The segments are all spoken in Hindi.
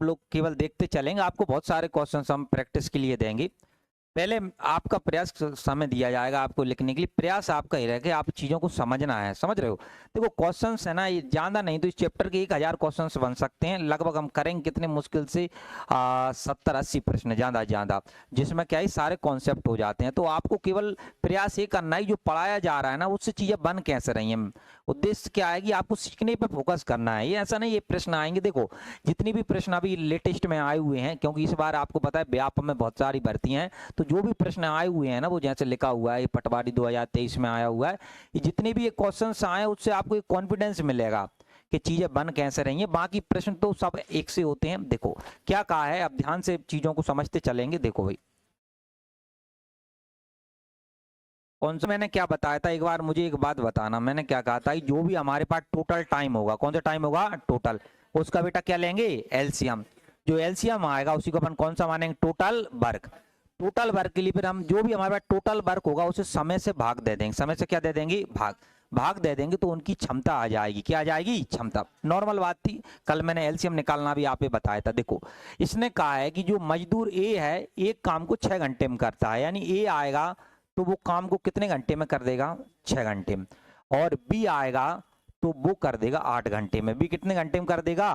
लोग केवल देखते चलेंगे, आपको बहुत सारे क्वेश्चन हम प्रैक्टिस के लिए देंगे। पहले आपका प्रयास समय दिया जाएगा आपको लिखने के लिए, प्रयास आपका ही रहेगा कि आप चीज़ों को समझना है, समझ रहे हो। देखो क्वेश्चंस है ना, ये ज़्यादा नहीं तो इस चैप्टर के 1000 क्वेश्चंस बन सकते हैं लगभग। हम करेंगे कितने मुश्किल से 70-80 प्रश्न ज़्यादा ज़्यादा, जिसमें क्या है सारे कॉन्सेप्ट हो जाते हैं। तो आपको केवल प्रयास ये करना है जो पढ़ाया जा रहा है ना उससे चीज़ें बन कैसे रही हैं। उद्देश्य क्या है कि आपको सीखने पर फोकस करना है। ये ऐसा नहीं ये प्रश्न आएंगे, देखो जितनी भी प्रश्न अभी लेटेस्ट में आए हुए हैं, क्योंकि इस बार आपको पता है व्यापम में बहुत सारी भर्ती हैं, तो जो भी प्रश्न आए हुए हैं ना वो जैसे लिखा हुआ है पटवारी 2023 में आया हुआ है, ये जितने भी ये क्वेश्चंस आए उससे आपको एक कॉन्फिडेंस मिलेगा कि चीजें बन कैसे रही हैं। बाकी प्रश्न तो सब एक से होते हैं। देखो क्या कहा है, अब ध्यान से चीजों को समझते चलेंगे। देखो भाई कौन सा मैंने क्या बताया था, एक बार मुझे एक बात बताना, मैंने क्या कहा था, जो भी हमारे पास टोटल टाइम होगा, कौन सा टाइम होगा टोटल, उसका बेटा क्या लेंगे एलसीएम। जो एलसीएम आएगा उसी को अपन कौन सा मानेंगे टोटल वर्क। टोटल वर्क के लिए फिर हम जो भी हमारे पास टोटल वर्क होगा उसे समय से भाग दे देंगे। समय से क्या दे देंगे भाग, भाग दे देंगे तो उनकी क्षमता आ जाएगी। क्या आ जाएगी क्षमता, नॉर्मल बात थी। कल मैंने एलसीएम निकालना भी आप बताया था। देखो इसने कहा है कि जो मजदूर ए है एक काम को 6 घंटे में करता है, यानी ए आएगा तो वो काम को कितने घंटे में कर देगा 6 घंटे में, और बी आएगा तो वो कर देगा 8 घंटे में। बी कितने घंटे में कर देगा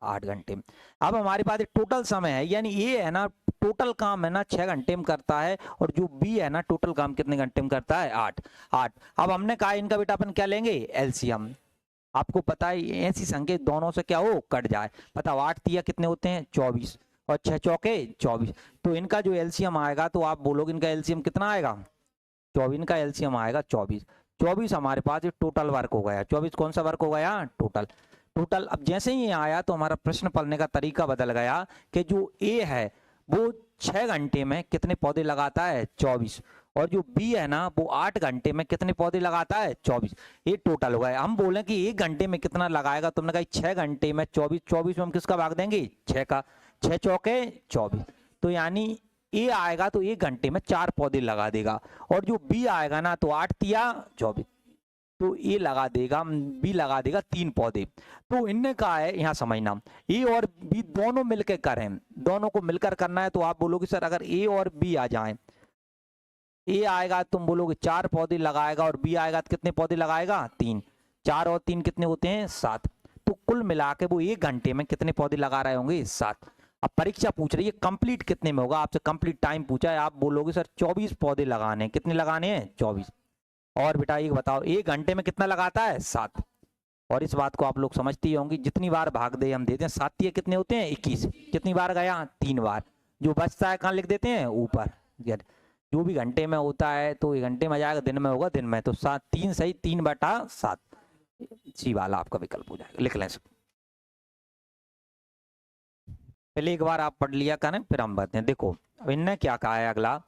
8 घंटे में। अब हमारे पास टोटल समय है, यानी ये है ना टोटल काम है ना 6 घंटे में करता है, और जो बी है ना टोटल काम कितने घंटे में करता है 8। अब हमने कहा इनका बेटा अपन क्या लेंगे एलसीएम। आपको पता है ऐसी संख्या दोनों से क्या हो कट जाए, पता 8 तिया कितने होते हैं 24, और 6 चौके 24। तो इनका जो एलसीएम आएगा तो आप बोलोगे इनका एलसीएम कितना आएगा 24, इनका एलसीएम आएगा 24। 24 हमारे पास टोटल वर्क हो गया, 24 कौन सा वर्क हो गया टोटल। टोटल अब जैसे ही ये आया तो हमारा प्रश्न पढ़ने का तरीका बदल गया कि जो ए है वो 6 घंटे में कितने पौधे लगाता है 24, और जो बी है ना वो 8 घंटे में कितने पौधे लगाता है 24। ये टोटल हो गया। हम बोले कि 1 घंटे में कितना लगाएगा, तुमने कहा 6 घंटे में 24, 24 में हम किसका भाग देंगे 6 का, 6 चौके 24। तो यानी ए आएगा तो 1 घंटे में 4 पौधे लगा देगा, और जो बी आएगा ना तो 8 तिया 24, तो ए लगा देगा, बी लगा देगा 3 पौधे। तो इनने कहा है यहाँ समझना, ए और बी दोनों मिलकर करें, दोनों को मिलकर करना है। तो आप बोलोगे सर अगर ए और बी आ जाएं, ए आएगा तुम बोलोगे 4 पौधे लगाएगा, और बी आएगा तो कितने पौधे लगाएगा 3। 4 और 3 कितने होते हैं 7। तो कुल मिला के वो 1 घंटे में कितने पौधे लगा रहे होंगे 7। अब परीक्षा पूछ रही है कंप्लीट कितने में होगा, आपसे कंप्लीट टाइम पूछा है, आप बोलोगे सर 24 पौधे लगाने हैं। कितने लगाने हैं 24। और बेटा एक बताओ 1 घंटे में कितना लगाता है 7। और इस बात को आप लोग समझती ही होंगी, जितनी बार भाग दे हम देते हैं 7 कितने होते हैं 21। कितनी बार गया 3 बार, जो बचता है कहाँ लिख देते हैं ऊपर। जो भी घंटे में होता है तो 1 घंटे में जाएगा, दिन में होगा दिन में, तो 7 3 सही 3/7 सी वाला आपका विकल्प हो जाएगा, लिख लें। पहले एक बार आप पढ़ लिया करें फिर हम बताते हैं। देखो अब इनने क्या कहा है अगला,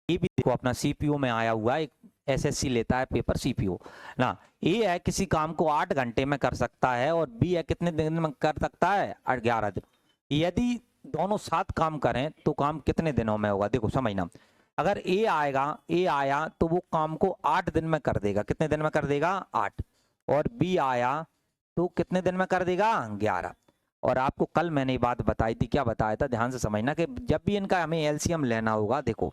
ये भी देखो अपना सीपीओ में आया हुआ है, एसएससी लेता है पेपर सीपीओ ना। ए है किसी काम को 8 घंटे में कर सकता है, और बी है कितने दिन में कर सकता है 11 दिन। यदि दोनों साथ काम करें तो काम कितने दिनों में होगा। देखो समझना, अगर ए आया तो वो काम को 8 दिन में कर देगा। कितने दिन में कर देगा 8। और बी आया तो कितने दिन में कर देगा 11। और आपको कल मैंने ये बात बताई थी, क्या बताया था ध्यान से समझना, कि जब भी इनका हमें एलसीएम लेना होगा, देखो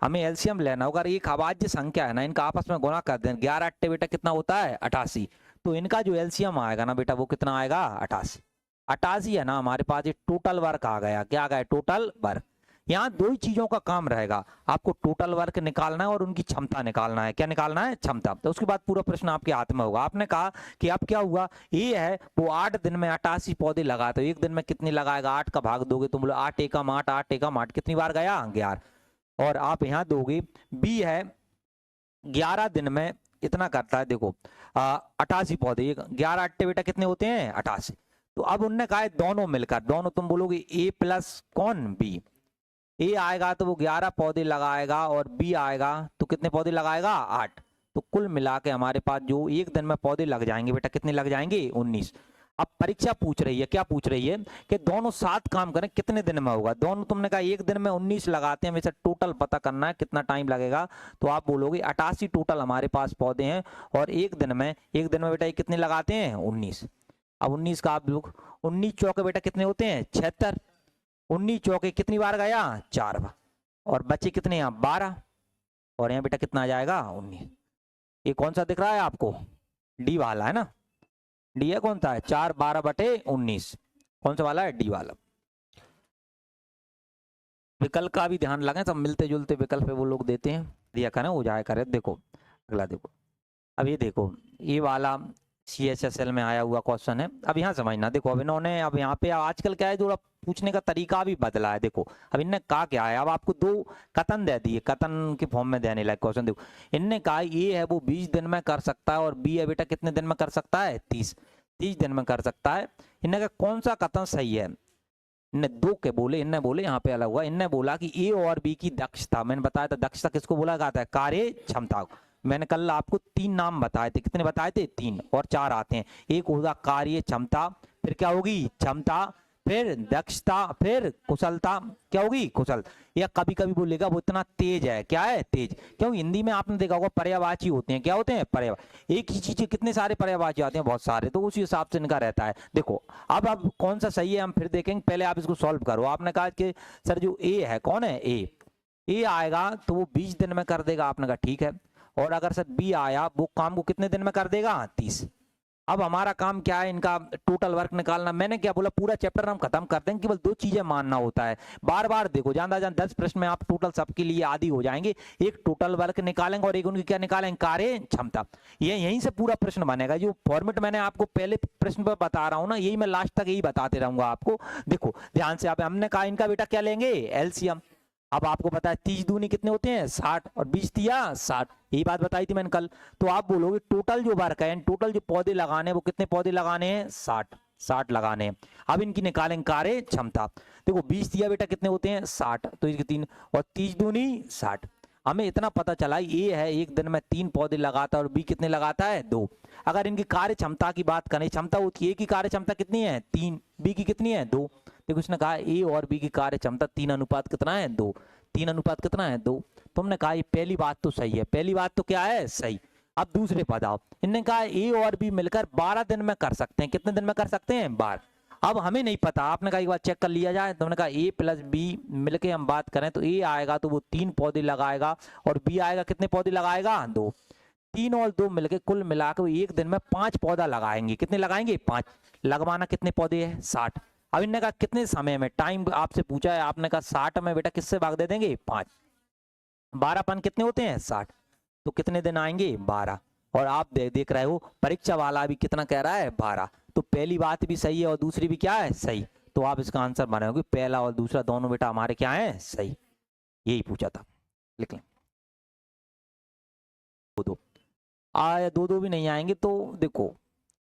हमें एलसीएम लेना होगा, एक अभाज्य संख्या है ना इनका आपस में गुणा कर दें, 11 8 बेटा कितना होता है 88। तो इनका जो एलसीएम आएगा ना बेटा वो कितना आएगा 88। 88 है ना हमारे पास, ये टोटल वर्क आ गया। क्या आ गया टोटल वर्क। यहाँ 2 ही चीजों का काम रहेगा, आपको टोटल वर्क निकालना है और उनकी क्षमता निकालना है। क्या निकालना है क्षमता। तो उसके बाद पूरा प्रश्न आपके हाथ में होगा। आपने कहा कि अब क्या हुआ, ये है वो 8 दिन में 88 पौधे लगाते हो, 1 दिन में कितने लगाएगा 8 का भाग दोगे तो बोलो 8 एकम 8, 8 एकम 8, कितनी बार गया 11। और आप यहाँ दोगे बी है 11 दिन में इतना करता है, देखो 88 पौधे, 11 8 बेटा कितने होते हैं 88। तो अब उनने कहा है दोनों मिलकर, दोनों तुम बोलोगे ए प्लस कौन बी। ए आएगा तो वो 11 पौधे लगाएगा, और बी आएगा तो कितने पौधे लगाएगा 8। तो कुल मिला के हमारे पास जो 1 दिन में पौधे लग जाएंगे बेटा कितने लग जाएंगे 19। अब परीक्षा पूछ रही है, क्या पूछ रही है कि दोनों साथ काम करें कितने दिन में होगा। दोनों तुमने कहा 1 दिन में 19 लगाते हैं, वैसे टोटल पता करना है कितना टाइम लगेगा। तो आप बोलोगे 88 टोटल हमारे पास पौधे हैं, और 1 दिन में बेटा कितने लगाते हैं 19। अब 19 का आप लोग 19 चौके बेटा कितने होते हैं 76, 19 चौके कितनी बार गया 4 बार, और बच्चे कितने यहाँ 12, और यहाँ बेटा कितना आ जाएगा 19। ये कौन सा दिख रहा है आपको, डी वाला है ना, डी है कौन सा है 4 12 बटे 19, कौन सा वाला है डी वाला। विकल्प का भी ध्यान लगाएं, सब मिलते जुलते विकल्प वो लोग देते हैं, दिया करें हो जाए करे। देखो अगला देखो, अब ये देखो ये वाला CHSL में आया हुआ क्वेश्चन है। अब यहाँ समझना, देखो अब इन्होंने अब यहाँ पे आजकल क्या है जो पूछने का तरीका भी बदला है। देखो अब इनने कहा क्या है, अब आपको 2 कथन दे दिए, कथन के फॉर्म में देने लगे क्वेश्चन। देखो इनने कहा ये है वो 20 दिन में कर सकता है, और बी है बेटा कितने दिन में कर सकता है 30 दिन में कर सकता है। इनने कहा कौन सा कथन सही है, इनने 2 के बोले, इनने बोले यहाँ पे अलग हुआ, इनने बोला कि ए और बी की दक्षता, मैंने बताया था दक्षता किसको बोला जाता है, कार्य क्षमता। मैंने कल आपको 3 नाम बताए थे, कितने बताए थे 3, और 4 आते हैं। एक होगा कार्य क्षमता, फिर क्या होगी क्षमता, फिर दक्षता, फिर कुशलता, क्या होगी कुशल। या कभी कभी बोलेगा वो इतना तेज है, क्या है तेज, क्यों हिंदी में आपने देखा होगा पर्यायवाची होते हैं, क्या होते हैं पर्यायवाची, एक ही चीज के कितने सारे पर्यायवाची आते हैं, बहुत सारे, तो उसी हिसाब से इनका रहता है। देखो अब कौन सा सही है हम फिर देखेंगे, पहले आप इसको सॉल्व करो। आपने कहा कि सर जो ए है कौन है, ए आएगा तो वो 20 दिन में कर देगा, आपने कहा ठीक है, और अगर सर बी आया वो काम को कितने दिन में कर देगा 30। अब हमारा काम क्या है, इनका टोटल वर्क निकालना। मैंने क्या बोला पूरा चैप्टर हम खत्म कर देंगे, केवल 2 चीजें मानना होता है। बार बार देखो ज्यादा 10 प्रश्न में आप टोटल सबके लिए आदि हो जाएंगे। एक टोटल वर्क निकालेंगे और एक उनकी क्या निकालेंगे, कार्य क्षमता। ये यहीं से पूरा प्रश्न बनेगा। जो फॉर्मेट मैंने आपको पहले प्रश्न पर बता रहा हूँ ना, यही मैं लास्ट तक यही बताते रहूंगा आपको। देखो ध्यान से, आप हमने कहा इनका बेटा क्या लेंगे एलसीएम। अब आपको पता है 30 दूनी कितने होते हैं 60, और 20 तिया 60, यही बात बताई थी मैंने कल। तो आप बोलोगे टोटल जो वर्क है, टोटल जो पौधे लगाने हैं वो कितने पौधे लगाने हैं 60 लगाने हैं। अब इनकी निकालेंगे कार्य क्षमता। देखो 20 तिया बेटा कितने होते हैं 60, तो इसके 3, और 30 दूनी 60। हमें इतना पता चला ये है एक दिन में 3 पौधे लगाता है, और बी कितने लगाता है 2। अगर इनकी कार्य क्षमता की बात करें, क्षमता होती है ए की कार्य क्षमता कितनी है 3, बी की कितनी है 2। देखो उसने कहा ए और बी की कार्य क्षमता 3 अनुपात कितना है 2, 3 अनुपात कितना है 2। तुमने कहा ये पहली बात तो सही है, पहली बात तो क्या है सही। अब दूसरे पद आओ, इनने कहा ए और बी मिलकर 12 दिन में कर सकते हैं, कितने दिन में कर सकते हैं 12। अब हमें नहीं पता, आपने कहा एक बार चेक कर लिया जाए। तुमने कहा ए प्लस बी मिलके हम बात करें तो ए आएगा तो वो 3 पौधे लगाएगा, और बी आएगा कितने पौधे लगाएगा 2। 3 और 2 मिलके कुल मिलाकर एक दिन में 5 पौधा लगाएंगे, कितने लगाएंगे 5। लगवाना कितने पौधे है 60। अब इनने कहा कितने समय में, टाइम आपसे पूछा है, आपने कहा 60 में बेटा किससे भाग दे देंगे 5, 12 पन कितने होते हैं 60, तो कितने दिन आएंगे 12। और आप देख रहे हो परीक्षा वाला भी कितना कह रहा है 12। तो पहली बात भी सही है और दूसरी भी क्या है सही। तो आप इसका आंसर बनाओगे पहला और दूसरा दोनों बेटा हमारे क्या है सही, यही पूछा था। लिख लें 2-2 आया, 2-2 भी नहीं आएंगे। तो देखो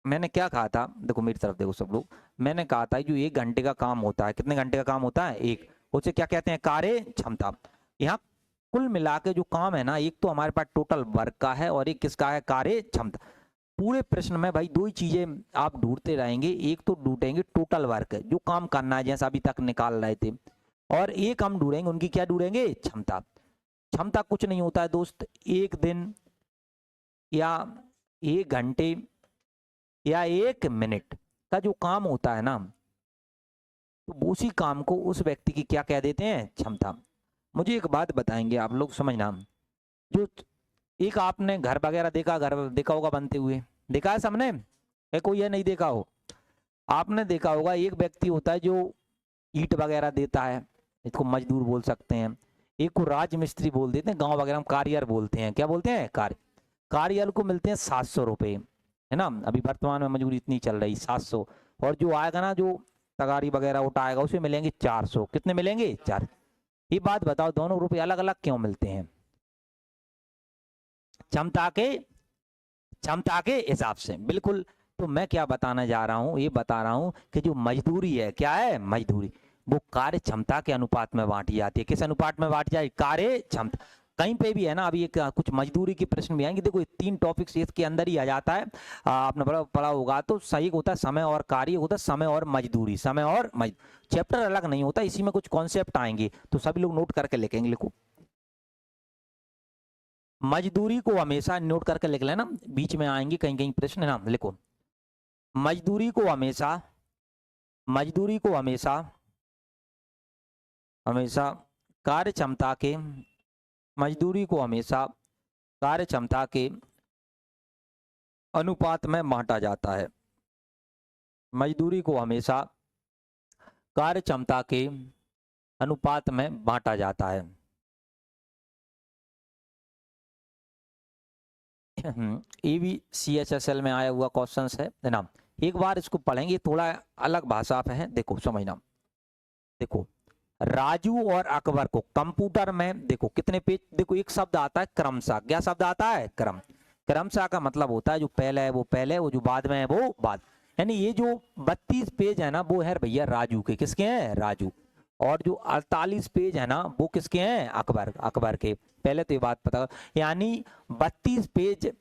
मैंने क्या कहा था, देखो मेरी तरफ देखो सब लोग, मैंने कहा था जो 1 घंटे का काम होता है, कितने घंटे का काम होता है 1, उसे क्या कहते हैं कार्य क्षमता। यहाँ कुल मिला के जो काम है ना, एक तो हमारे पास टोटल वर्क का है और एक किसका है कार्य क्षमता। पूरे प्रश्न में भाई 2 ही चीजें आप ढूंढते रहेंगे, एक तो ढूंढेंगे टोटल वर्क जो काम करना है जैसा अभी तक निकाल रहे थे, और एक हम ढूंढेंगे उनकी क्या ढूंढेंगे क्षमता। क्षमता कुछ नहीं होता है दोस्त, 1 दिन या 1 घंटे या 1 मिनट का जो काम होता है ना, तो उसी काम को उस व्यक्ति की क्या कह देते हैं क्षमता। मुझे एक बात बताएंगे आप लोग समझना, जो एक आपने घर वगैरह देखा, घर देखा होगा बनते हुए, देखा है सबने, है कोई ये नहीं देखा हो। आपने देखा होगा एक व्यक्ति होता है जो ईंट वगैरह देता है, इसको मजदूर बोल सकते हैं। एक को राजमिस्त्री बोल देते हैं, गांव वगैरह में कारियर बोलते हैं, क्या बोलते हैं कारियर को मिलते हैं 700 रुपये, है ना। अभी वर्तमान में मजदूरी इतनी चल रही 700, और जो आएगा ना जो तगारी वगैरह उठाएगा उसे मिलेंगे 400, कितने मिलेंगे 4। ये बात बताओ दोनों रुपये अलग अलग क्यों मिलते हैं, क्षमता के हिसाब से बिल्कुल। तो मैं क्या बताना जा रहा हूं, ये बता रहा हूं कि जो मजदूरी है, क्या है मजदूरी, वो कार्य क्षमता के अनुपात में बांटी जाती है। किस अनुपात में बांटी जाए, कार्य क्षमता। कहीं पे भी है ना, अभी एक कुछ मजदूरी के प्रश्न भी आएंगे। देखो ये 3 टॉपिक्स इसके अंदर ही आ जाता है, आपने पढ़ा होगा। तो सही होता है समय और कार्य, होता है समय और मजदूरी, समय और चैप्टर अलग नहीं होता, इसी में कुछ कॉन्सेप्ट आएंगे तो सभी लोग नोट करके लिखेंगे। लिखो मजदूरी को हमेशा नोट करके लिख लेना, बीच में आएंगे कहीं कहीं प्रश्न, है ना। लिखो मजदूरी को हमेशा हमेशा कार्य क्षमता के अनुपात में बांटा जाता है। मजदूरी को हमेशा कार्य क्षमता के अनुपात में बांटा जाता है। EVCHSL में आया हुआ क्वेश्चन है ना। एक बार इसको पढ़ेंगे, थोड़ा अलग भाषा पे है, देखो समझना। देखो राजू और अकबर को कंप्यूटर में देखो कितने पेज, देखो एक शब्द आता है क्रमशः। क्या शब्द आता है? क्रमशः का मतलब होता है जो पहले है वो पहले, वो जो बाद में है वो बाद। यानी ये जो 32 पेज है ना वो है भैया राजू के। किसके हैं? राजू। और जो 48 पेज है ना वो किसके हैं? अकबर के। पहले तो ये बात पता, यानी 32 पेज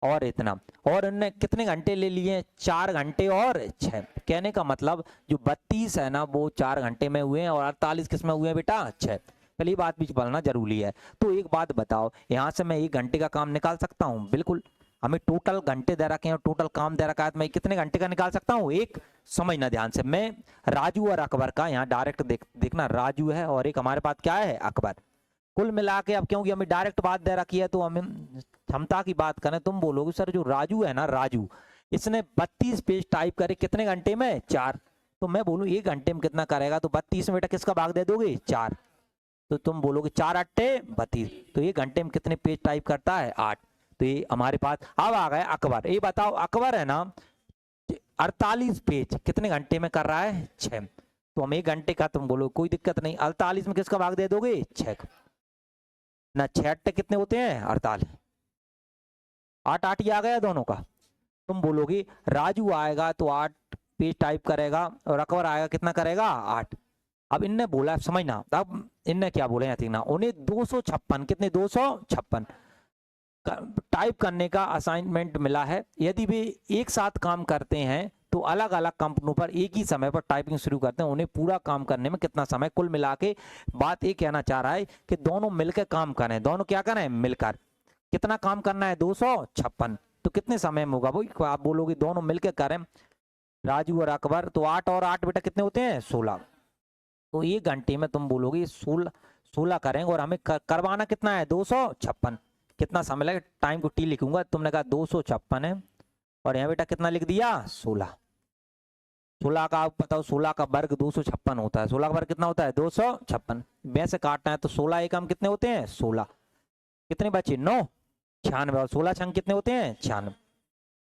और इतना, और उनने कितने घंटे ले लिए? 4 घंटे और 6। कहने का मतलब जो 32 है ना वो 4 घंटे में हुए हैं और 48 किस में हुए हैं बेटा? 6। पहली बात भी पढ़ना जरूरी है। तो एक बात बताओ, यहाँ से मैं 1 घंटे का काम निकाल सकता हूँ? बिल्कुल। हमें टोटल घंटे दे रखे हैं और टोटल काम दे रखा है, तो मैं कितने घंटे का निकाल सकता हूँ? एक। समझना ध्यान से, मैं राजू और अकबर का यहाँ डायरेक्ट देखना, राजू है और एक हमारे पास क्या है? अकबर। कुल मिला के, अब क्योंकि हमें डायरेक्ट बात दे रखी है तो हमें क्षमता की बात करें, तुम बोलोगे सर जो राजू है ना, राजू इसने 32 पेज टाइप करे कितने घंटे में? 4। तो मैं बोलूं 1 घंटे में कितना करेगा? तो 32 में बेटा किसका भाग दे दोगे? 4। तो तुम बोलोगे 4 अट्ठे 32, तो 1 घंटे में कितने पेज टाइप करता है? 8। तो ये हमारे पास अब आ गए अकबर। ये बताओ अकबर है ना 48 पेज कितने घंटे में कर रहा है? 6। तो हम 1 घंटे का, तुम बोलो कोई दिक्कत नहीं, 48 में किसका भाग दे दोगे? 6 ना। 6 अट्ठे कितने होते हैं? 48। 8 8 ही आ गया दोनों का। तुम बोलोगे राजू आएगा तो 8 पेज टाइप करेगा और अकबर आएगा कितना करेगा? 8। अब इनने बोला, समझना, अब इनने क्या बोले हैं ना, उन्हें 256 कितने? 256 टाइप करने का असाइनमेंट मिला है। यदि वे एक साथ काम करते हैं तो अलग अलग कंपनियों पर एक ही समय पर टाइपिंग शुरू करते हैं, उन्हें पूरा काम करने में कितना समय? कुल मिला के बात ये कहना चाह रहा है कि दोनों मिलकर काम करें। दोनों क्या करें? मिलकर। कितना काम करना है? 256। तो कितने समय में होगा? वो आप बोलोगे दोनों मिलकर करें, राजू और अकबर, तो 8 और 8 बेटा कितने होते हैं? 16। तो 1 घंटे में तुम बोलोगे 16 करेंगे और हमें करवाना कितना है? 256। कितना समय लगेगा? टाइम को टी लिखूंगा, तुमने कहा 256 है और यहाँ बेटा कितना लिख दिया? 16। 16 का आप बताओ, 16 का वर्ग 256 होता है। 16 का वर्ग कितना होता है? 256। वैसे काटना है तो 16 एकम कितने होते हैं? 16। कितने बचे? 9। 96। और 16 छंग कितने होते हैं? 96।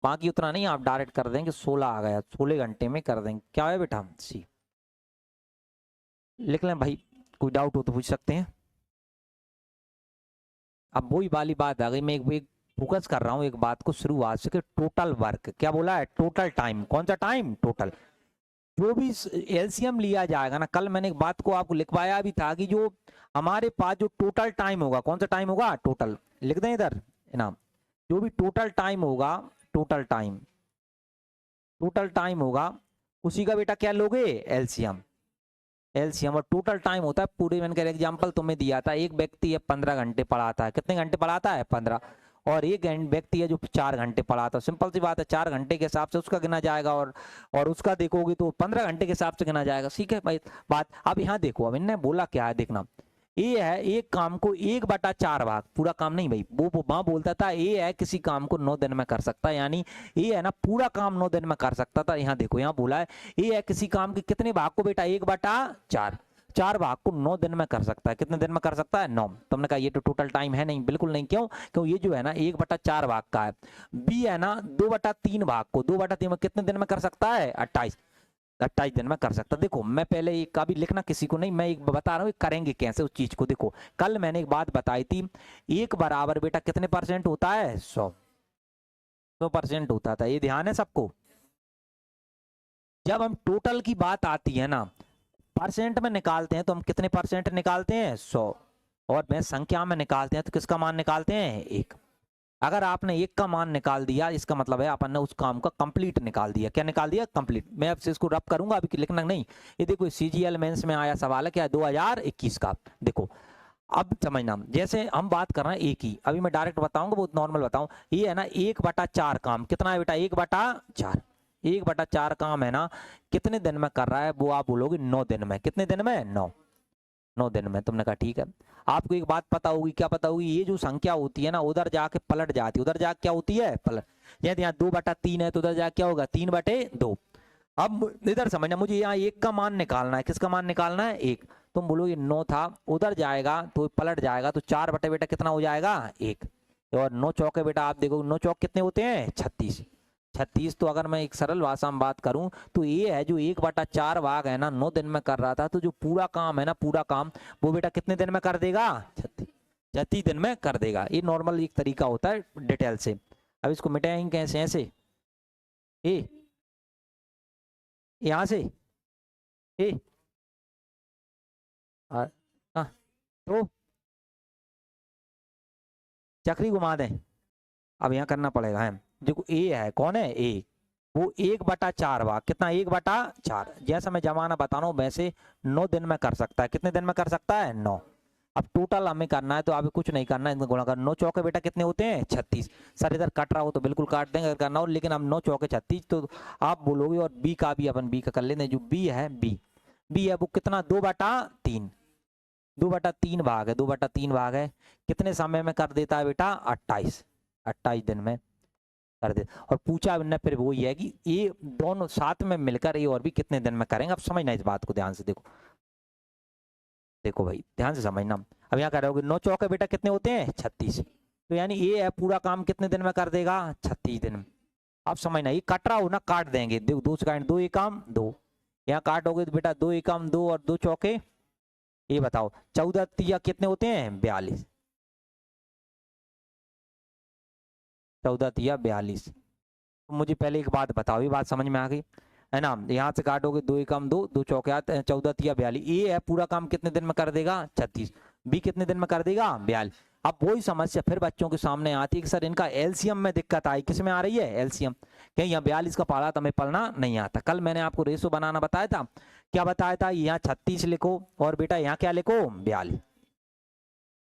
बाकी उतना नहीं, आप डायरेक्ट कर देंगे 16 आ गया, 16 घंटे में कर देंगे। क्या है बेटा? सी। लिख लें भाई, कोई डाउट हो तो पूछ सकते हैं। अब वही वाली बात आ गई, मैं एक फोकस कर रहा हूँ एक बात को शुरुआत से कि टोटल वर्क। क्या बोला है? Total time. कौन सा टाइम? टोटल। जो भी एलसीएम लिया जाएगा ना, कल मैंने एक बात को आपको लिखवाया भी था कि जो हमारे पास जो टोटल टाइम होगा, कौन सा टाइम होगा? टोटल। लिख दें इधर ना, जो भी टोटल टाइम होगा, टोटल टाइम होगा, उसी का बेटा क्या लोगे? एलसीएम। एलसीएम। और टोटल टाइम होता है पूरे, मैंने कहा एग्जांपल तुम्हें दिया था, एक व्यक्ति है 15 घंटे पढ़ाता है। कितने घंटे पढ़ाता है? 15। और एक व्यक्ति है जो 4 घंटे पढ़ाता है। सिंपल सी बात है, 4 घंटे के हिसाब से उसका गिना जाएगा और उसका देखोगे तो 15 घंटे के हिसाब से गिना जाएगा। ठीक है भाई बात। अब यहाँ देखो, अब इन्होंने बोला क्या है, देखना। ये है एक काम को 1/4 भाग, पूरा काम नहीं भाई, वो वहां बोलता था ये है किसी काम को 9 दिन में कर सकता है, यानी ये है ना पूरा काम 9 दिन में कर सकता था। यहाँ देखो, यहाँ बोला है ये है किसी काम के कितने भाग को बेटा? 1/4। 4 भाग को 9 दिन में कर सकता है। कितने दिन में कर सकता है? 9। तुमने कहा ये तो टोटल टाइम है, नहीं, बिल्कुल नहीं। क्यों ये जो है ना 1/4 भाग का है। बी है ना 2/3 भाग को 2/3 में कितने दिन में कर सकता है? 28 दिन में कर सकता। देखो मैं पहले एक का भी लिखना किसी को नहीं, मैं एक बता रहा हूँ करेंगे कैसे उस चीज को। देखो कल मैंने एक बात बताई थी, 1 बराबर बेटा कितने % होता है? 100% होता था। ये ध्यान है सबको। जब हम टोटल की बात आती है ना, परसेंट में निकालते हैं तो हम कितने % निकालते हैं? 100। और मैं संख्या में निकालते हैं तो किसका मान निकालते हैं? 1। अगर आपने 1 का मान निकाल दिया, इसका मतलब है अपन ने उस काम का कंप्लीट निकाल दिया। क्या निकाल दिया? कंप्लीट। मैं अब से इसको रब करूंगा, अभी लिखना नहीं। ये देखो CGL मेंस में आया सवाल है क्या? 2021 का। देखो अब समझना, जैसे हम बात कर रहे हैं एक ही, अभी मैं डायरेक्ट बताऊंगा, बहुत नॉर्मल बताऊं। ये है ना 1/4 काम कितना है बेटा? 1/4। 1/4 काम है ना कितने दिन में कर रहा है, वो आप बोलोगे 9 दिन में। कितने दिन में? 9 दिन में। तुमने कहा ठीक है। आपको एक बात पता होगी, क्या पता होगी, ये जो संख्या होती है ना उधर जाके पलट जाती है, उधर जाके क्या होती है? पलट। यदि यहाँ 2/3 है तो उधर जाके क्या होगा? 3/2। अब इधर समझना, मुझे यहाँ 1 का मान निकालना है। किसका मान निकालना है? 1। तुम बोलोगे 9 था, उधर जाएगा तो पलट जाएगा तो 4 बटे बेटा कितना हो जाएगा? 1। और 9 चौके बेटा आप देखो 9 चौक कितने होते हैं? 36। 36 तो अगर मैं एक सरल भाषा में बात करूं तो ये है जो 1/4 भाग है ना 9 दिन में कर रहा था, तो जो पूरा काम है ना पूरा काम वो बेटा कितने दिन में कर देगा? 36। 36 दिन में कर देगा। ये नॉर्मल एक तरीका होता है डिटेल से। अब इसको मिटाएंगे कैसे? ऐसे ए यहाँ से ए हाँ, तो चक्री घुमा दें। अब यहाँ करना पड़ेगा है, देखो ए है, कौन है? ए। वो 1/4 भाग कितना? 1/4। जैसा मैं जमाना बता रहा हूँ वैसे 9 दिन में कर सकता है। कितने दिन में कर सकता है? 9। अब टोटल हमें करना है तो अभी कुछ नहीं करना है, इनको गुणा कर। 9 चौके बेटा कितने होते हैं? 36। सर इधर कट रहा हो तो बिल्कुल काट देंगे अगर करना हो, लेकिन अब 9 चौके 36 तो आप बोलोगे। और बी का भी अपन बी का कर लेते हैं। जो बी है, बी है वो कितना? 2/3। 2/3 भाग है, 2/3 भाग है। कितने समय में कर देता है बेटा? 28। 28 दिन में कर दे। और पूछा हमने फिर वही है कि ये दोनों साथ में मिलकर ये और भी कितने दिन में करेंगे। अब समझना इस बात को ध्यान से। देखो देखो भाई ध्यान से समझना। अब यहाँ कह रहे हो 9 चौके बेटा कितने होते हैं? 36। तो यानी ये है पूरा काम कितने दिन में कर देगा? 36 दिन में। अब समझना, ये कट रहा हो ना काट देंगे। देखो 2 से काट, 2 एकम 2। यहाँ काटोगे तो बेटा 2 एकम 2 और 2 चौके। ये बताओ 14 तिया कितने होते हैं? 42। 14 तिया 42। मुझे पहले एक बात बताओ, ये बात समझ में आ गई है ना? यहाँ से काटोगे 2 एकम 2, 2 चौके आते हैं 14 तिया 42। ये है पूरा काम कितने दिन में कर देगा? 36। बी कितने दिन में कर देगा? 42। अब वही समस्या फिर बच्चों के सामने आती है कि सर इनका एलसीएम में दिक्कत आई। किस में आ रही है? एलसीएम। कहीं यहाँ 42 का पढ़ा था, हमें पढ़ना नहीं आता। कल मैंने आपको रेशो बनाना बताया था। क्या बताया था? यहाँ 36 लिखो और बेटा यहाँ क्या लिखो? 42।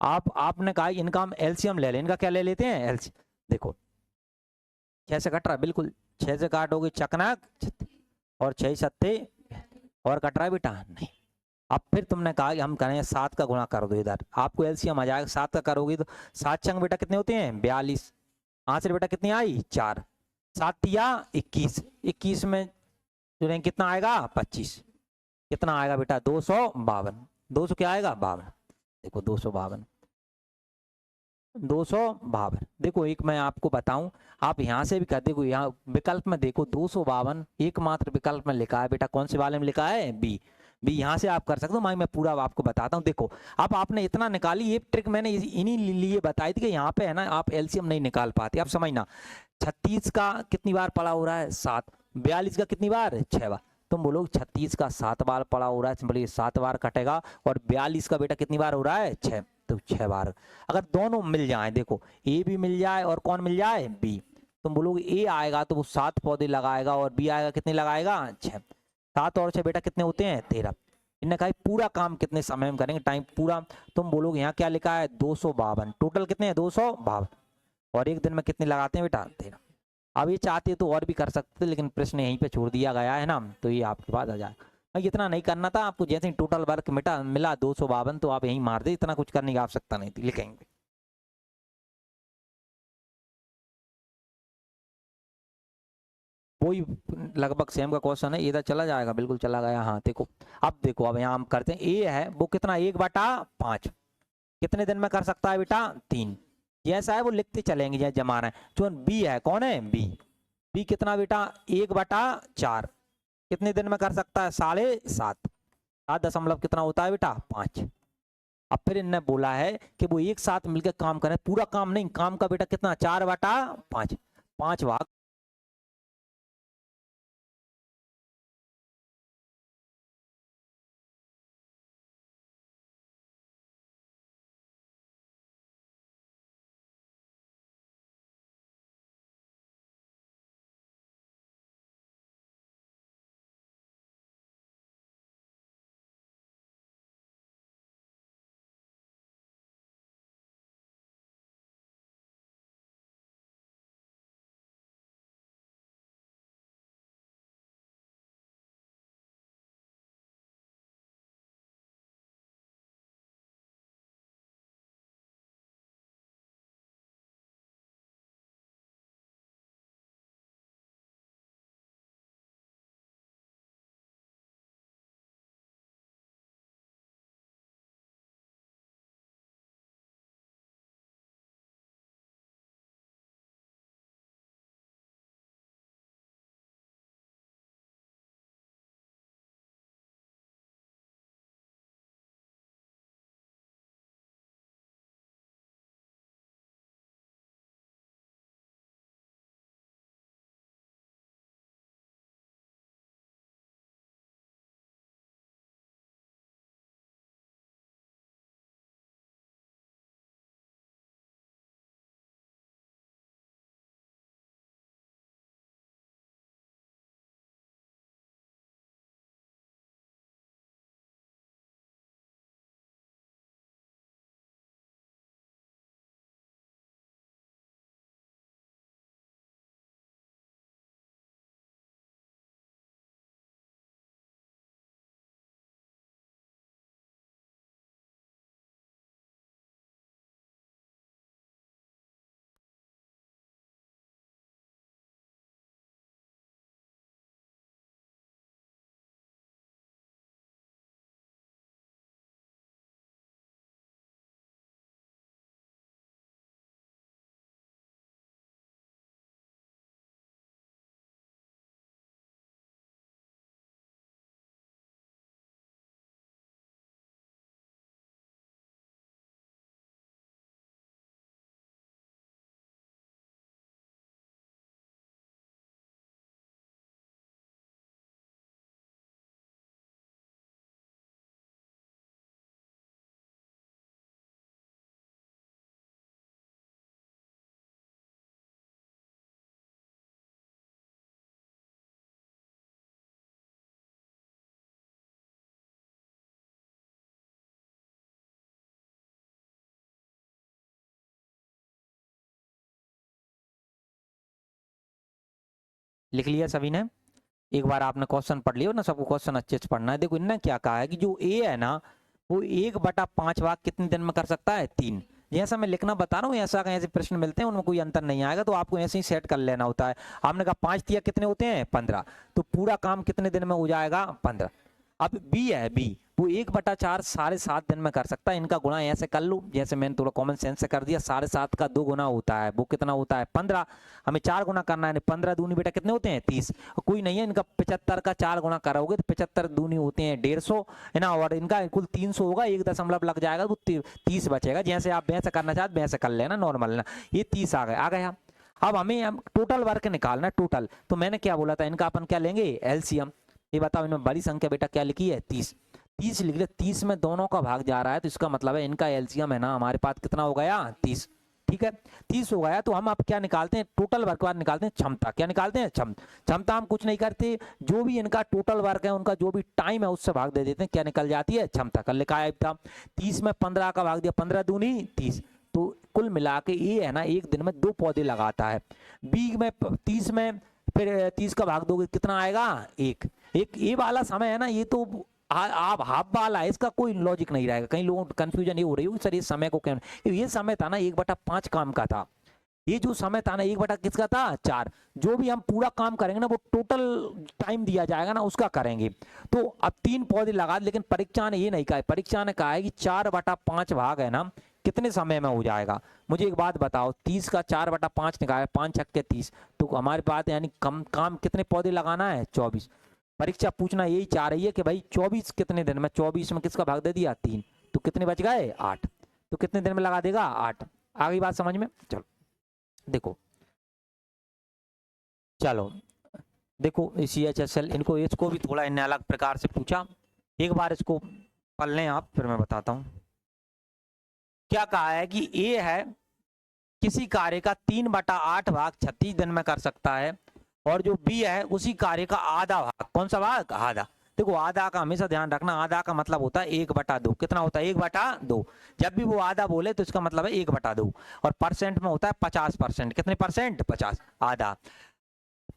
आपने कहा इनका हम एलसीएम ले लें। इनका क्या ले लेते हैं? एलसीएम। देखो 6 से कट रहा है, बिल्कुल 6 से काटोगे चकनाक और 6 सत्ते और कट रहा है बेटा? नहीं। अब फिर तुमने कहा कि हम करें 7 का गुणा कर दो। इधर आपको एलसीएम आ जाएगा। 7 का करोगे तो 7 चंग बेटा कितने होते हैं? 42। आंसर बेटा कितनी आई? 4। 7 तिया 21। 21 में जो कितना आएगा? 25। कितना आएगा बेटा? 252। 200 क्या आएगा? 52। देखो 252। 252। देखो एक मैं आपको बताऊं, आप यहाँ से भी कर देखो, यहाँ विकल्प में देखो 252 एकमात्र विकल्प में लिखा है बेटा। कौन से वाले में लिखा है? बी। बी यहाँ से आप कर सकते हो। मैं पूरा आपको बताता हूँ। देखो अब आपने इतना निकाली, ये ट्रिक मैंने इन्हीं लिए बताई थी कि यहाँ पे है ना आप एलसीएम नहीं निकाल पाते। अब समझना 36 का कितनी बार पड़ा हो रहा है? 7। 42 का कितनी बार? 6 बार। तुम बोलो 36 का 7 बार पड़ा हो रहा है, सिंपली 7 बार कटेगा। और 42 का बेटा कितनी बार हो रहा है? 6। तो 6 बार। अगर दोनों मिल जाए, देखो ए भी मिल जाए और कौन मिल जाए? बी। तुम बोलोगे ए आएगा तो वो 7 पौधे लगाएगा और बी आएगा कितने लगाएगा? 6। 7 और 6 बेटा कितने होते हैं? 13। इनने कहा पूरा काम कितने समय में करेंगे? टाइम पूरा। तुम बोलोगे यहाँ क्या लिखा है? 252। टोटल कितने हैं? 252। और एक दिन में कितने लगाते हैं बेटा? 13। अब ये चाहते तो और भी कर सकते, लेकिन प्रश्न यहीं पे छोड़ दिया गया है ना, तो ये आपके पास आ जाए। इतना नहीं करना था आपको। जैसे ही टोटल वर्क मिला 252 तो आप यहीं मार दे। इतना कुछ करने की आवश्यकता नहीं थी। लिखेंगे वही लगभग सेम का क्वेश्चन है। इधर चला जाएगा, बिल्कुल चला गया। हाँ देखो अब देखो, अब यहाँ हम करते हैं। ए है वो कितना? 1/5। कितने दिन में कर सकता है बेटा? 3। जैसा है वो लिखते चलेंगे जैसे जमा रहे हैं। जो बी है, कौन है? बी। बी कितना बेटा? 1/4। कितने दिन में कर सकता है? 7.5। 7 दशमलव कितना होता है बेटा? 5। अब फिर इनने बोला है कि वो एक साथ मिलकर काम करें। पूरा काम नहीं, काम का बेटा कितना? 4/5। 5 भाग लिख लिया सभी ने? एक बार आपने क्वेश्चन पढ़ लिया ना, सबको क्वेश्चन अच्छे से पढ़ना है। देखो इनने क्या कहा है कि जो ए है ना वो 1/5 भाग कितने दिन में कर सकता है? 3। जैसा मैं लिखना बता रहा हूँ ऐसा ऐसे प्रश्न मिलते हैं उनमें कोई अंतर नहीं आएगा, तो आपको ऐसे ही सेट कर लेना होता है। आपने कहा 5 दिया कितने होते हैं? 15। तो पूरा काम कितने दिन में हो जाएगा? 15। अब बी है, बी वो 1/4 7.5 दिन में कर सकता है। इनका गुणा ऐसे कर लो, जैसे मैंने थोड़ा कॉमन सेंस से कर दिया। 7.5 का 2 गुना होता है, वो कितना होता है? 15। हमें 4 गुना करना है, 15 दूनी बेटा कितने होते हैं? 30। कोई नहीं है इनका 75 का 4 गुना करोगे तो 75 दूनी होते हैं 150 है ना, और इनका कुल 300 होगा, 1 दशमलव लग जाएगा तो 30 बचेगा। जैसे आप वैसे करना चाहते वैसे कर लेना, नॉर्मल ना। ये 30 आ गया। अब हमें टोटल वर्क निकालना है, टोटल। तो मैंने क्या बोला था, इनका अपन क्या लेंगे? एलसीएम। ये बताओ इनमें बड़ी संख्या बेटा क्या लिखी है? 30। 30 लिख ले, 30 में दोनों का भाग जा रहा है तो इसका मतलब है इनका एलसीएम है ना हमारे पास कितना हो गया? 30। ठीक है, 30 हो गया। तो हम अब क्या निकालते हैं? टोटल वर्क बाद निकालते हैं क्षमता। क्या निकालते हैं? क्षमता। हम कुछ नहीं करते, जो भी इनका टोटल वर्क है उनका जो भी टाइम है उससे भाग दे देते हैं, क्या निकल जाती है? क्षमता। कल लिखा है था 30 में 15 का भाग दिया, 15 दूनी 30। तो कुल मिला के ये है ना एक दिन में 2 पौधे लगाता है। बी में 30 में फिर 30 का भाग दोगे कितना आएगा? 1। ये वाला समय है ना, ये तो आप हाफ वाला है, इसका कोई लॉजिक नहीं रहेगा। कई लोगों को कंफ्यूजन ये हो रही होगी सर ये समय को क्या, ये समय था ना 1/5 काम का था। ये जो समय था ना 1 किसका था? 4। जो भी हम पूरा काम करेंगे ना वो टोटल टाइम दिया जाएगा ना उसका करेंगे। तो अब 3 पौधे लगा, लेकिन परीक्षा ने ये नहीं कहा है, परीक्षा ने कहा है कि 4/5 भाग है ना कितने समय में हो जाएगा। मुझे एक बात बताओ, 30 का 4/5 निकाले, 5 छक्के 30, तो हमारे पास यानी कम काम कितने पौधे लगाना है? 24। परीक्षा पूछना यही चाह रही है कि भाई 24 कितने दिन में? 24 में किसका भाग दे दिया? 3। तो कितने बच गए? 8। तो कितने दिन में लगा देगा? 8। आ गई बात समझ में? चलो देखो, चलो देखो CHSL इनको इसको भी थोड़ा इन्हें अलग प्रकार से पूछा। एक बार इसको पढ़ लें आप, फिर मैं बताता हूं। क्या कहा है कि ए है किसी कार्य का 3/8 भाग 36 दिन में कर सकता है, और जो बी है उसी कार्य का आधा भाग, कौन सा भाग? आधा। देखो आधा का हमेशा ध्यान रखना, आधा का मतलब होता है 1/2। कितना होता है? 1/2। जब भी वो आधा बोले तो इसका मतलब है 1/2। और परसेंट में होता है 50%। कितने परसेंट? 50। आधा।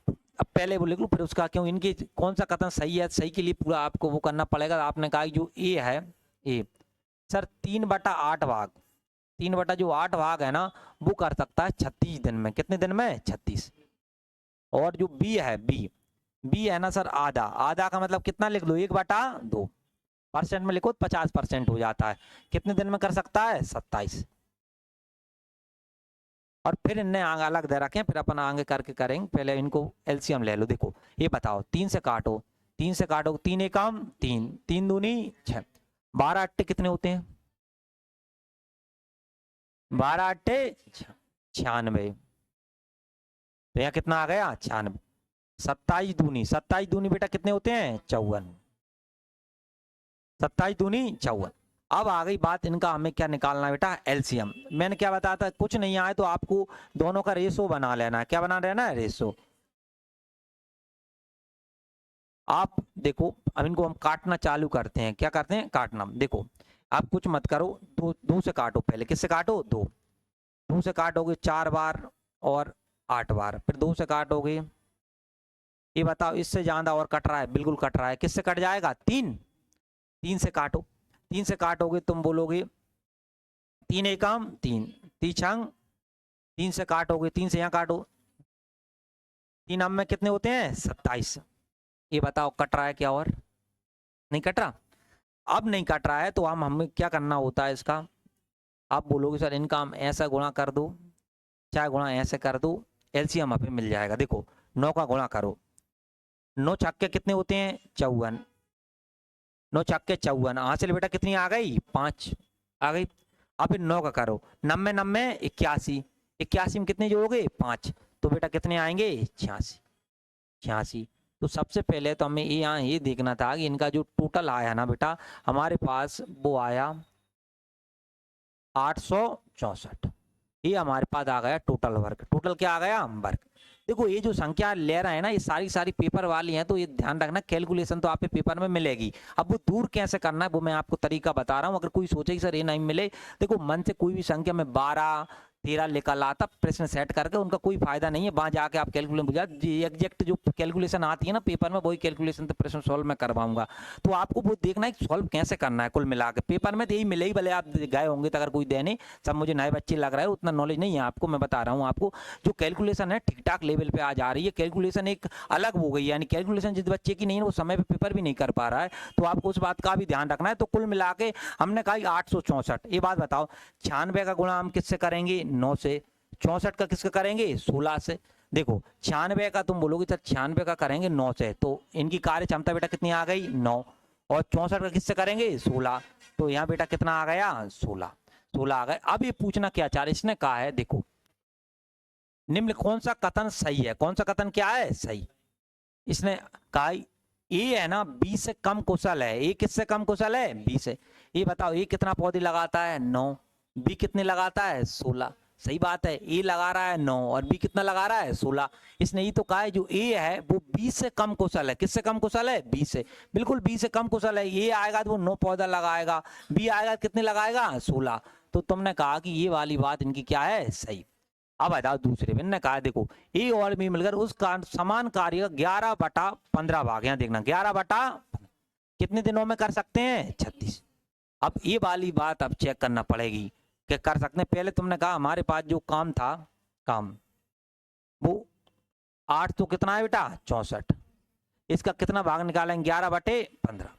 अब पहले वो लिख लूं फिर उसका क्यों, इनकी कौन सा कथन सही है, सही के लिए पूरा आपको वो करना पड़ेगा। आपने कहा जो ए है, ए सर 3/8 भाग, 3/8 भाग है ना वो कर सकता है 36 दिन में। कितने दिन में? 36। और जो बी है, बी है ना सर आधा, आधा का मतलब कितना लिख लो? 1/2। परसेंट में लिखो 50% हो जाता है। कितने दिन में कर सकता है? 27। और फिर इनने अलग दे रखे, फिर अपन आगे करके करेंगे, पहले इनको एलसीएम ले लो। देखो ये बताओ, 3 से काटो, 3 से काटो, 3 एकम 3, 3 दूनी 6, 12 अट्टे कितने होते हैं? 12 अट्टे 96। तो यहाँ कितना आ गया? 96। 27 दूनी बेटा कितने होते हैं? 54। 27 दूनी 54। अब आ गई बात इनका हमें क्या निकालना है बेटा? एलसीएम। मैंने क्या बताया था, कुछ नहीं आए तो आपको दोनों का रेशो बना लेना है। क्या बना लेना है? रेशो। आप देखो अब इनको हम काटना चालू करते हैं। क्या करते हैं? काटना। देखो आप कुछ मत करो, दो से काटो। पहले किससे काटो? 2 से काटोगे 4 बार और 8 बार, फिर 2 से काटोगे। ये बताओ इससे ज्यादा और कट रहा है? बिल्कुल कट रहा है। किससे कट जाएगा? 3 से काटो। 3 से काटोगे तुम बोलोगे 3 एकम 3, 3 3 से काटोगे, 3 से यहाँ काटो, 3 अब में कितने होते हैं? 27। ये बताओ कट रहा है क्या? और नहीं कट रहा। अब नहीं कट रहा है तो हमें क्या करना होता है इसका? आप बोलोगे सर इनका हम ऐसा गुणा कर दो, चाहे गुणा ऐसे कर दो, एलसीएम हमें मिल जाएगा। देखो 9 का गुणा करो, 9 छक्के कितने होते हैं? 54। 9 छक्के 54। हासिल बेटा कितनी आ गई? 5 आ गई। अब फिर 9 का करो, 90 90 81, 81 में कितने जोड़ोगे? 5। तो बेटा कितने आएंगे? 86। 86। तो सबसे पहले तो हमें यहाँ ये देखना था कि इनका जो टोटल आया ना बेटा हमारे पास वो आया 864। ये हमारे पास आ गया टोटल वर्क। टोटल क्या आ गया? वर्क। देखो ये जो संख्या ले रहा है ना ये सारी पेपर वाली हैं, तो ये ध्यान रखना कैलकुलेशन तो आपके पेपर में मिलेगी। अब वो दूर कैसे करना है वो मैं आपको तरीका बता रहा हूँ। अगर कोई सोचे कि सर ये नहीं मिले, देखो मन से कोई भी संख्या में 12 13 निकल आता प्रश्न सेट करके, उनका कोई फायदा नहीं है। वहां जाके आप कैलकुलेशन बुझा, एग्जैक्ट जो कैलकुलेशन आती है ना पेपर में, वही कैलकुलेशन तो प्रश्न सॉल्व मैं करवाऊंगा। तो आपको वो देखना है कि सॉल्व कैसे करना है। कुल मिला के पेपर में तो यही मिले ही, भले आप गए होंगे तो अगर कोई देने, सब मुझे नए बच्चे लग रहा है, उतना नॉलेज नहीं है आपको। मैं बता रहा हूँ आपको, जो कैलकुलेशन है ठीक ठाक लेवल पे आ जा रही है। कैलकुलेशन एक अलग हो गई, यानी कैलकुलेशन जिस बच्चे की नहीं है वो समय पे पेपर भी नहीं कर पा रहा है, तो आपको उस बात का भी ध्यान रखना है। तो कुल मिला के हमने कहा 864। ये बात बताओ, 96 का गुणा हम किससे करेंगे? 9 से। 64 का किसका करेंगे? 16 से। देखो 96 का तुम बोलोगे सर 96 का करेंगे 9 से, तो इनकी कार्य क्षमता बेटा कितनी आ गई? 9। और 64 का किससे करेंगे? 16। तो यहाँ बेटा कितना आ गया? 16 आ गए। अब ये पूछना क्या चाह रहे, इसने कहा है देखो निम्न कौन सा कथन सही है? कौन सा कथन क्या है? सही। इसने कहा ए है ना 20 से कम कुशल है। ए किससे कम कुशल है? 20 से। ये बताओ ए कितना पौधे लगाता है? 9। बी कितने लगाता है? 16। सही बात है, ए लगा रहा है 9 और बी कितना लगा रहा है? 16। इसने ये तो कहा है जो ए है वो 20 से कम कुशल है। किससे कम कुशल है? 20 से। बिल्कुल 20 से कम कुशल है। ए आएगा तो वो 9 पौधा लगाएगा, बी आएगा कितने लगाएगा? 16। तो तुमने कहा कि ये वाली बात इनकी क्या है? सही। अब बताओ दूसरे में, कहा देखो ए और बी मिलकर उस समान कार्य 11/15 भाग, यहाँ देखना 11 कितने दिनों में कर सकते हैं? 36। अब ये वाली बात अब चेक करना पड़ेगी कि कर सकते हैं। पहले तुमने कहा हमारे पास जो काम था, काम वो 8 तो कितना है बेटा? 64। इसका कितना भाग निकालेंगे? 11/15।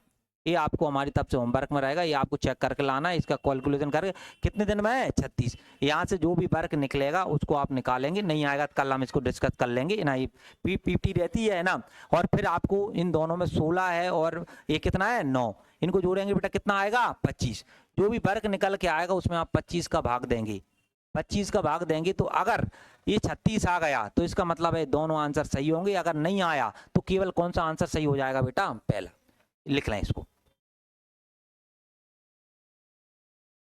ये आपको हमारी तरफ से होमवर्क में रहेगा, ये आपको चेक करके लाना है। इसका कैलकुलेशन करके कितने दिन में है? 36। यहाँ से जो भी वर्क निकलेगा उसको आप निकालेंगे, नहीं आएगा तो कल हम इसको डिस्कस कर लेंगे ना। ये पीपीटी रहती है ना, और फिर आपको इन दोनों में 16 है और ये कितना है? 9। इनको जोड़ेंगे बेटा कितना आएगा? 25। जो भी वर्क निकल के आएगा उसमें आप 25 का भाग देंगे। 25 का भाग देंगे तो अगर ये 36 आ गया तो इसका मतलब है दोनों आंसर सही होंगे। अगर नहीं आया तो केवल कौन सा आंसर सही हो जाएगा बेटा? पहला। लिख लें इसको।